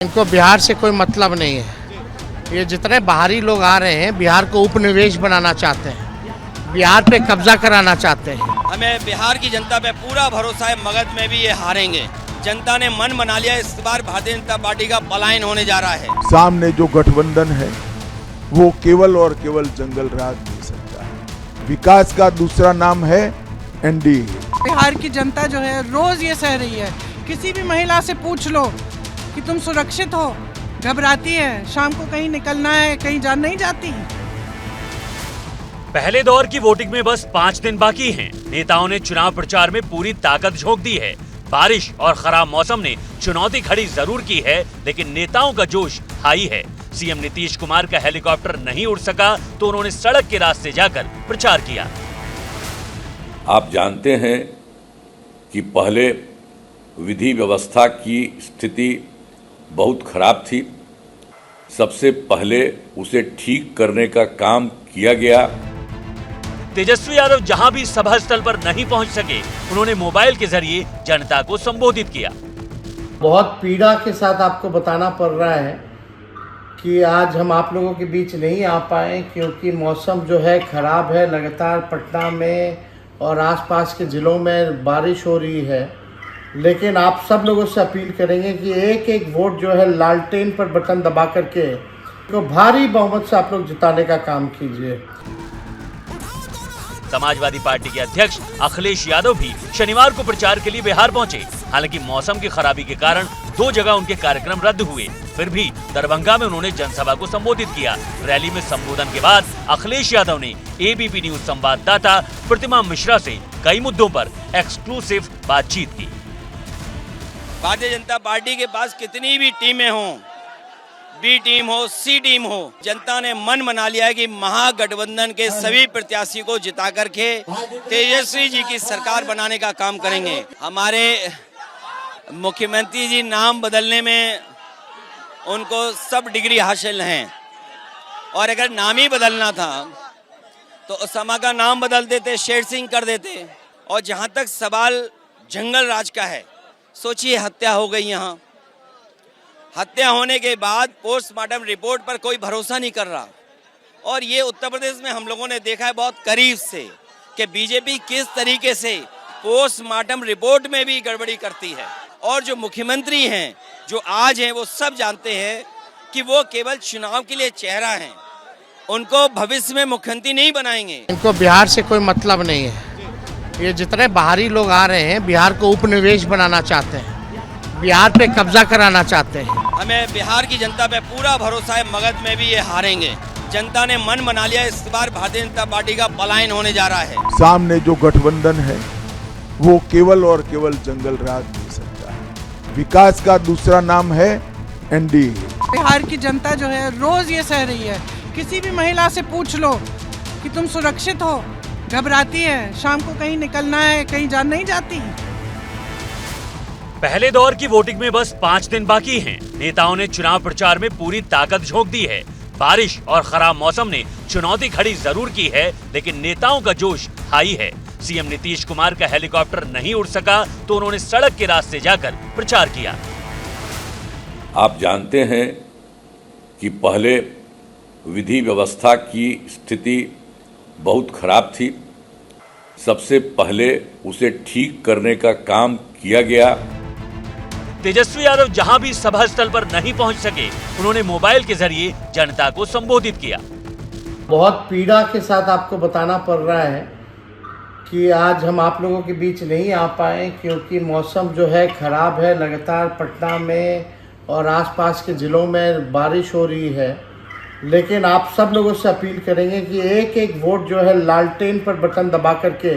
इनको बिहार से कोई मतलब नहीं है। ये जितने बाहरी लोग आ रहे हैं बिहार को उपनिवेश बनाना चाहते हैं, बिहार पे कब्जा कराना चाहते हैं। हमें बिहार की जनता पे पूरा भरोसा है, मगध में भी ये हारेंगे। जनता ने मन बना लिया, इस बार भारतीय जनता पार्टी का पलायन होने जा रहा है। सामने जो गठबंधन है वो केवल और केवल जंगल राज दे सकता है। विकास का दूसरा नाम है एनडीए। बिहार की जनता जो है रोज ये सह रही है। किसी भी महिला से पूछ लो कि तुम सुरक्षित हो, घबराती है। शाम को कहीं निकलना है, कहीं जान नहीं जाती। पहले दौर की वोटिंग में बस 5 दिन बाकी हैं। नेताओं ने चुनाव प्रचार में पूरी ताकत झोंक दी है। बारिश और खराब मौसम ने चुनौती खड़ी जरूर की है, लेकिन नेताओं का जोश हाई है। सीएम नीतीश कुमार का हेलीकॉप्टर नहीं उड़ सका तो उन्होंने सड़क के रास्ते जाकर प्रचार किया। आप जानते हैं कि पहले विधि व्यवस्था की स्थिति बहुत खराब थी। सबसे पहले उसे ठीक करने का काम किया गया। तेजस्वी यादव जहां भी सभा स्थल पर नहीं पहुंच सके, उन्होंने मोबाइल के जरिए जनता को संबोधित किया। बहुत पीड़ा के साथ आपको बताना पड़ रहा है कि आज हम आप लोगों के बीच नहीं आ पाए, क्योंकि मौसम जो है खराब है। लगातार पटना में और आसपास के ज़िलों में बारिश हो रही है। लेकिन आप सब लोगों से अपील करेंगे कि एक एक वोट जो है लालटेन पर बटन दबा करके तो भारी बहुमत से आप लोग जिताने का काम कीजिए। समाजवादी पार्टी के अध्यक्ष अखिलेश यादव भी शनिवार को प्रचार के लिए बिहार पहुंचे। हालांकि मौसम की खराबी के कारण 2 जगह उनके कार्यक्रम रद्द हुए। फिर भी दरभंगा में उन्होंने जनसभा को संबोधित किया। रैली में संबोधन के बाद अखिलेश यादव ने एबीपी न्यूज संवाददाता प्रतिमा मिश्रा से कई मुद्दों पर एक्सक्लूसिव बातचीत की। भारतीय जनता पार्टी के पास कितनी भी टीमें हों, बी टीम हो, सी टीम हो, जनता ने मन बना लिया है कि महागठबंधन के सभी प्रत्याशी को जिता करके तेजस्वी जी की सरकार बनाने का काम करेंगे। हमारे मुख्यमंत्री जी नाम बदलने में उनको सब डिग्री हासिल हैं, और अगर नाम ही बदलना था तो उसामा का नाम बदल देते, शेर सिंह कर देते। और जहां तक सवाल जंगल राज का है, सोचिए हत्या हो गई। यहाँ हत्या होने के बाद पोस्टमार्टम रिपोर्ट पर कोई भरोसा नहीं कर रहा। और ये उत्तर प्रदेश में हम लोगों ने देखा है बहुत करीब से कि बीजेपी किस तरीके से पोस्टमार्टम रिपोर्ट में भी गड़बड़ी करती है। और जो मुख्यमंत्री हैं, जो आज हैं, वो सब जानते हैं कि वो केवल चुनाव के लिए चेहरा हैं। उनको भविष्य में मुख्यमंत्री नहीं बनाएंगे। इनको बिहार से कोई मतलब नहीं है। ये जितने बाहरी लोग आ रहे हैं बिहार को उपनिवेश बनाना चाहते हैं, बिहार पे कब्जा कराना चाहते हैं। हमें बिहार की जनता पे पूरा भरोसा है, मगध में भी ये हारेंगे। जनता ने मन बना लिया, इस बार भारतीय जनता पार्टी का पलायन होने जा रहा है। सामने जो गठबंधन है वो केवल और केवल जंगल राज दे सकता है। विकास का दूसरा नाम है एनडीए। बिहार की जनता जो है रोज ये सह रही है। किसी भी महिला से पूछ लो कि तुम सुरक्षित हो, घबराती है। शाम को कहीं निकलना है, कहीं जान नहीं जाती। पहले दौर की वोटिंग में बस 5 दिन बाकी हैं। नेताओं ने चुनाव प्रचार में पूरी ताकत झोंक दी है। बारिश और खराब मौसम ने चुनौती खड़ी जरूर की है, लेकिन नेताओं का जोश हाई है। सीएम नीतीश कुमार का हेलीकॉप्टर नहीं उड़ सका तो उन्होंने सड़क के रास्ते जाकर प्रचार किया। आप जानते हैं कि पहले विधि व्यवस्था की स्थिति बहुत खराब थी। सबसे पहले उसे ठीक करने का काम किया गया। तेजस्वी यादव जहां भी सभा स्थल पर नहीं पहुंच सके, उन्होंने मोबाइल के जरिए जनता को संबोधित किया। बहुत पीड़ा के साथ आपको बताना पड़ रहा है कि आज हम आप लोगों के बीच नहीं आ पाए, क्योंकि मौसम जो है खराब है। लगातार पटना में और आसपास के ज़िलों में बारिश हो रही है। लेकिन आप सब लोगों से अपील करेंगे कि एक एक वोट जो है लालटेन पर बटन दबा करके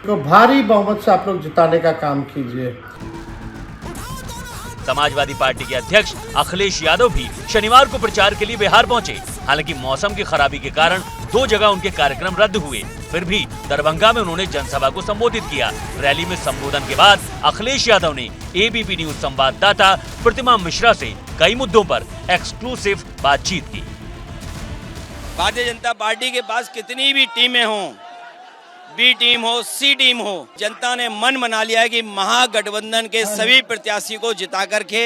तो भारी बहुमत से आप लोग जिताने का काम कीजिए। समाजवादी पार्टी के अध्यक्ष अखिलेश यादव भी शनिवार को प्रचार के लिए बिहार पहुंचे। हालांकि मौसम की खराबी के कारण 2 जगह उनके कार्यक्रम रद्द हुए। फिर भी दरभंगा में उन्होंने जनसभा को संबोधित किया। रैली में संबोधन के बाद अखिलेश यादव ने एबीपी न्यूज संवाददाता प्रतिमा मिश्रा से कई मुद्दों पर एक्सक्लूसिव बातचीत की। भारतीय जनता पार्टी के पास कितनी भी टीमें हों, बी टीम हो, सी टीम हो, जनता ने मन बना लिया है कि महागठबंधन के सभी प्रत्याशी को जिता करके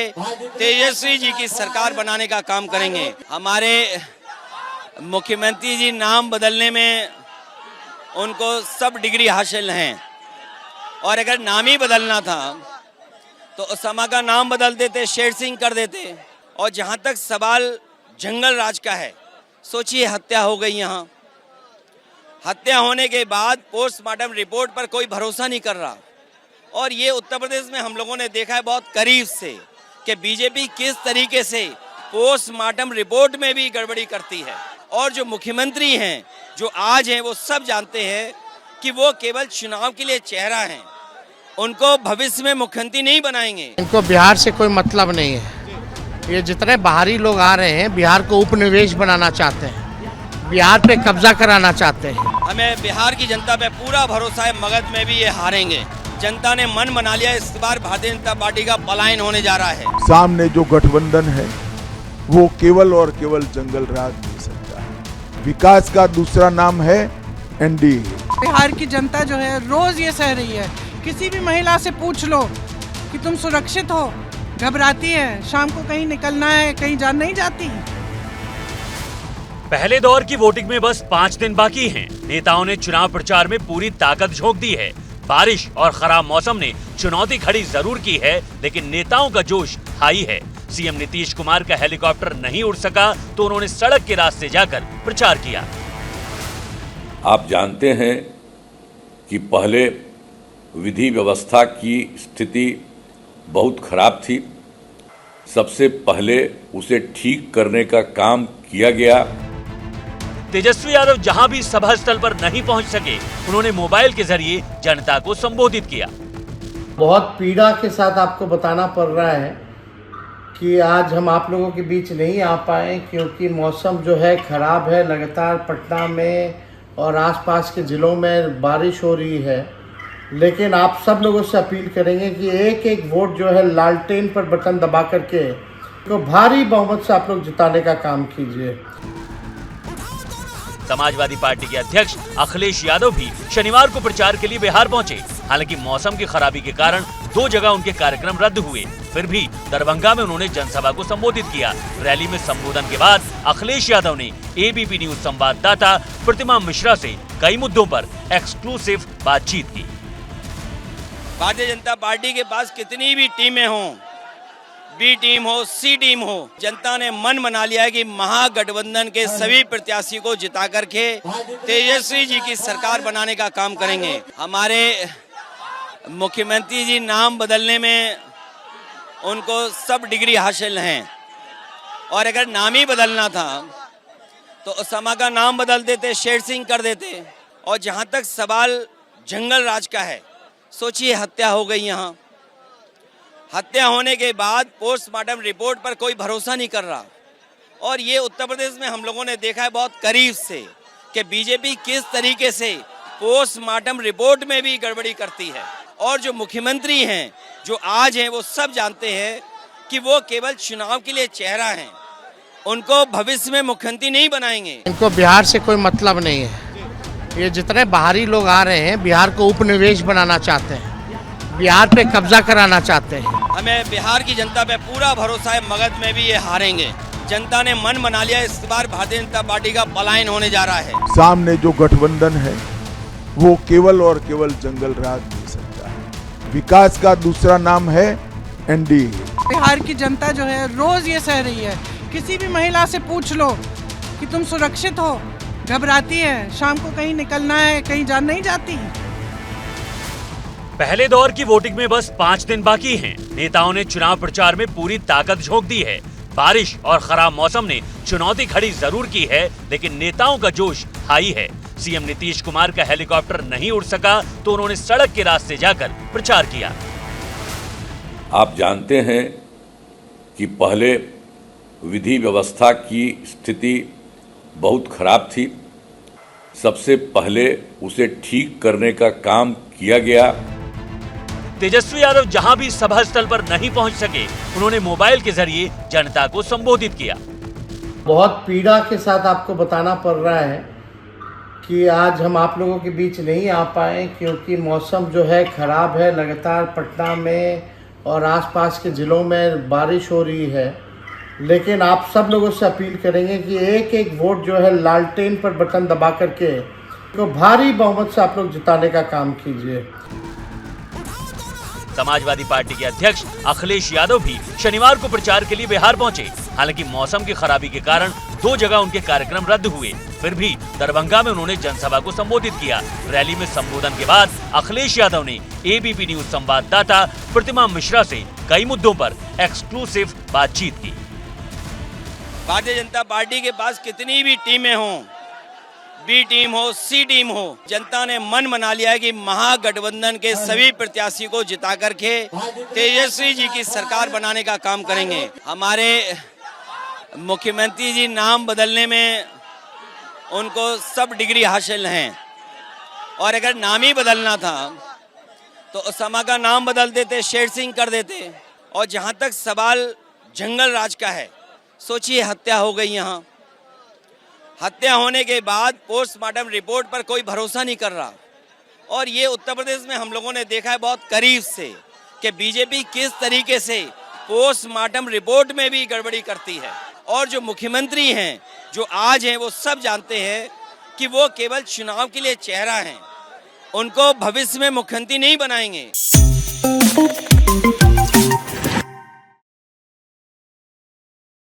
तेजस्वी जी की सरकार बनाने का काम करेंगे। हमारे मुख्यमंत्री जी नाम बदलने में उनको सब डिग्री हासिल हैं, और अगर नाम ही बदलना था तो उसामा का नाम बदल देते, शेर सिंह कर देते। और जहां तक सवाल जंगल राज का है, सोचिए हत्या हो गई यहाँ, हत्या होने के बाद पोस्टमार्टम रिपोर्ट पर कोई भरोसा नहीं कर रहा। और ये उत्तर प्रदेश में हम लोगों ने देखा है बहुत करीब से कि बीजेपी किस तरीके से पोस्टमार्टम रिपोर्ट में भी गड़बड़ी करती है। और जो मुख्यमंत्री हैं, जो आज हैं, वो सब जानते हैं कि वो केवल चुनाव के लिए चेहरा हैं, उनको भविष्य में मुख्यमंत्री नहीं बनाएंगे। इनको बिहार से कोई मतलब नहीं है। ये जितने बाहरी लोग आ रहे हैं बिहार को उपनिवेश बनाना चाहते हैं, बिहार पे कब्जा कराना चाहते हैं। हमें बिहार की जनता पे पूरा भरोसा है, मगध में भी ये हारेंगे। जनता ने मन बना लिया, इस बार भारतीय जनता पार्टी का पलायन होने जा रहा है। सामने जो गठबंधन है वो केवल और केवल जंगल राज नहीं सकता है। विकास का दूसरा नाम है एनडीए। बिहार की जनता जो है रोज ये सह रही है। किसी भी महिला से पूछ लो कि तुम सुरक्षित हो, घबराती है, शाम को कहीं निकलना है, कहीं जान नहीं जाती। पहले दौर की वोटिंग में बस 5 दिन बाकी हैं। नेताओं ने चुनाव प्रचार में पूरी ताकत झोंक दी है। बारिश और खराब मौसम ने चुनौती खड़ी जरूर की है, लेकिन नेताओं का जोश हाई है। सीएम नीतीश कुमार का हेलीकॉप्टर नहीं उड़ सका तो उन्होंने सड़क के रास्ते जाकर प्रचार किया। आप जानते हैं कि पहले विधि व्यवस्था की स्थिति बहुत खराब थी। सबसे पहले उसे ठीक करने का काम किया गया। तेजस्वी यादव जहां भी सभा स्थल पर नहीं पहुंच सके, उन्होंने मोबाइल के जरिए जनता को संबोधित किया। बहुत पीड़ा के साथ आपको बताना पड़ रहा है कि आज हम आप लोगों के बीच नहीं आ पाए, क्योंकि मौसम जो है खराब है। लगातार पटना में और आसपास के ज़िलों में बारिश हो रही है। लेकिन आप सब लोगों से अपील करेंगे कि एक एक वोट जो है लालटेन पर बटन दबा करके तो भारी बहुमत से आप लोग जिताने का काम कीजिए। समाजवादी पार्टी के अध्यक्ष अखिलेश यादव भी शनिवार को प्रचार के लिए बिहार पहुंचे। हालांकि मौसम की खराबी के कारण 2 जगह उनके कार्यक्रम रद्द हुए। फिर भी दरभंगा में उन्होंने जनसभा को संबोधित किया। रैली में संबोधन के बाद अखिलेश यादव ने एबीपी न्यूज संवाददाता प्रतिमा मिश्रा से कई मुद्दों पर एक्सक्लूसिव बातचीत की। भारतीय जनता पार्टी के पास कितनी भी टीमें हों, बी टीम हो, सी टीम हो, जनता ने मन बना लिया है कि महागठबंधन के सभी प्रत्याशी को जिता करके तेजस्वी जी की सरकार बनाने का काम करेंगे। हमारे मुख्यमंत्री जी नाम बदलने में उनको सब डिग्री हासिल हैं, और अगर नाम ही बदलना था तो उसामा का नाम बदल देते, शेर सिंह कर देते। और जहां तक सवाल जंगल राज का है, सोचिए हत्या हो गई यहाँ, हत्या होने के बाद पोस्टमार्टम रिपोर्ट पर कोई भरोसा नहीं कर रहा। और ये उत्तर प्रदेश में हम लोगों ने देखा है बहुत करीब से कि बीजेपी किस तरीके से पोस्टमार्टम रिपोर्ट में भी गड़बड़ी करती है। और जो मुख्यमंत्री हैं, जो आज हैं, वो सब जानते हैं कि वो केवल चुनाव के लिए चेहरा हैं, उनको भविष्य में मुख्यमंत्री नहीं बनाएंगे। इनको बिहार से कोई मतलब नहीं है। ये जितने बाहरी लोग आ रहे हैं बिहार को उपनिवेश बनाना चाहते हैं, बिहार पे कब्जा कराना चाहते हैं। हमें बिहार की जनता पे पूरा भरोसा है, मगध में भी ये हारेंगे। जनता ने मन बना लिया, इस बार भारतीय जनता पार्टी का पलायन होने जा रहा है। सामने जो गठबंधन है वो केवल और केवल जंगल राज नहीं सकता है। विकास का दूसरा नाम है एनडीए। बिहार की जनता जो है रोज ये सह रही है। किसी भी महिला से पूछ लो कि तुम सुरक्षित हो, घबराती है, शाम को कहीं निकलना है, कहीं जान नहीं जाती। पहले दौर की वोटिंग में बस 5 दिन बाकी हैं। नेताओं ने चुनाव प्रचार में पूरी ताकत झोंक दी है। बारिश और खराब मौसम ने चुनौती खड़ी जरूर की है, लेकिन नेताओं का जोश हाई है। सीएम नीतीश कुमार का हेलीकॉप्टर नहीं उड़ सका तो उन्होंने सड़क के रास्ते जाकर प्रचार किया। आप जानते हैं कि पहले विधि व्यवस्था की स्थिति बहुत खराब थी। सबसे पहले उसे ठीक करने का काम किया गया। तेजस्वी यादव जहां भी सभा स्थल पर नहीं पहुंच सके, उन्होंने मोबाइल के जरिए जनता को संबोधित किया। बहुत पीड़ा के साथ आपको बताना पड़ रहा है कि आज हम आप लोगों के बीच नहीं आ पाए क्योंकि मौसम जो है ख़राब है। लगातार पटना में और आसपास के ज़िलों में बारिश हो रही है, लेकिन आप सब लोगों से अपील करेंगे कि एक एक वोट जो है लालटेन पर बटन दबा करके तो भारी बहुमत से आप लोग जिताने का काम कीजिए। समाजवादी पार्टी के अध्यक्ष अखिलेश यादव भी शनिवार को प्रचार के लिए बिहार पहुंचे। हालांकि मौसम की खराबी के कारण 2 जगह उनके कार्यक्रम रद्द हुए, फिर भी दरभंगा में उन्होंने जनसभा को संबोधित किया। रैली में संबोधन के बाद अखिलेश यादव ने एबीपी न्यूज संवाददाता प्रतिमा मिश्रा से कई मुद्दों पर एक्सक्लूसिव बातचीत की। भारतीय जनता पार्टी के पास कितनी भी टीमें हों, बी टीम हो, सी टीम हो, जनता ने मन बना लिया है कि महागठबंधन के सभी प्रत्याशी को जिता करके तेजस्वी जी की सरकार बनाने का काम करेंगे। हमारे मुख्यमंत्री जी नाम बदलने में उनको सब डिग्री हासिल हैं, और अगर नाम ही बदलना था तो उसामा का नाम बदल देते, शेर सिंह कर देते। और जहां तक सवाल जंगल राज का है, सोचिए हत्या हो गई, यहाँ हत्या होने के बाद पोस्टमार्टम रिपोर्ट पर कोई भरोसा नहीं कर रहा। और ये उत्तर प्रदेश में हम लोगों ने देखा है बहुत करीब से कि बीजेपी किस तरीके से पोस्टमार्टम रिपोर्ट में भी गड़बड़ी करती है। और जो मुख्यमंत्री हैं, जो आज हैं, वो सब जानते हैं कि वो केवल चुनाव के लिए चेहरा हैं, उनको भविष्य में मुख्यमंत्री नहीं बनाएंगे।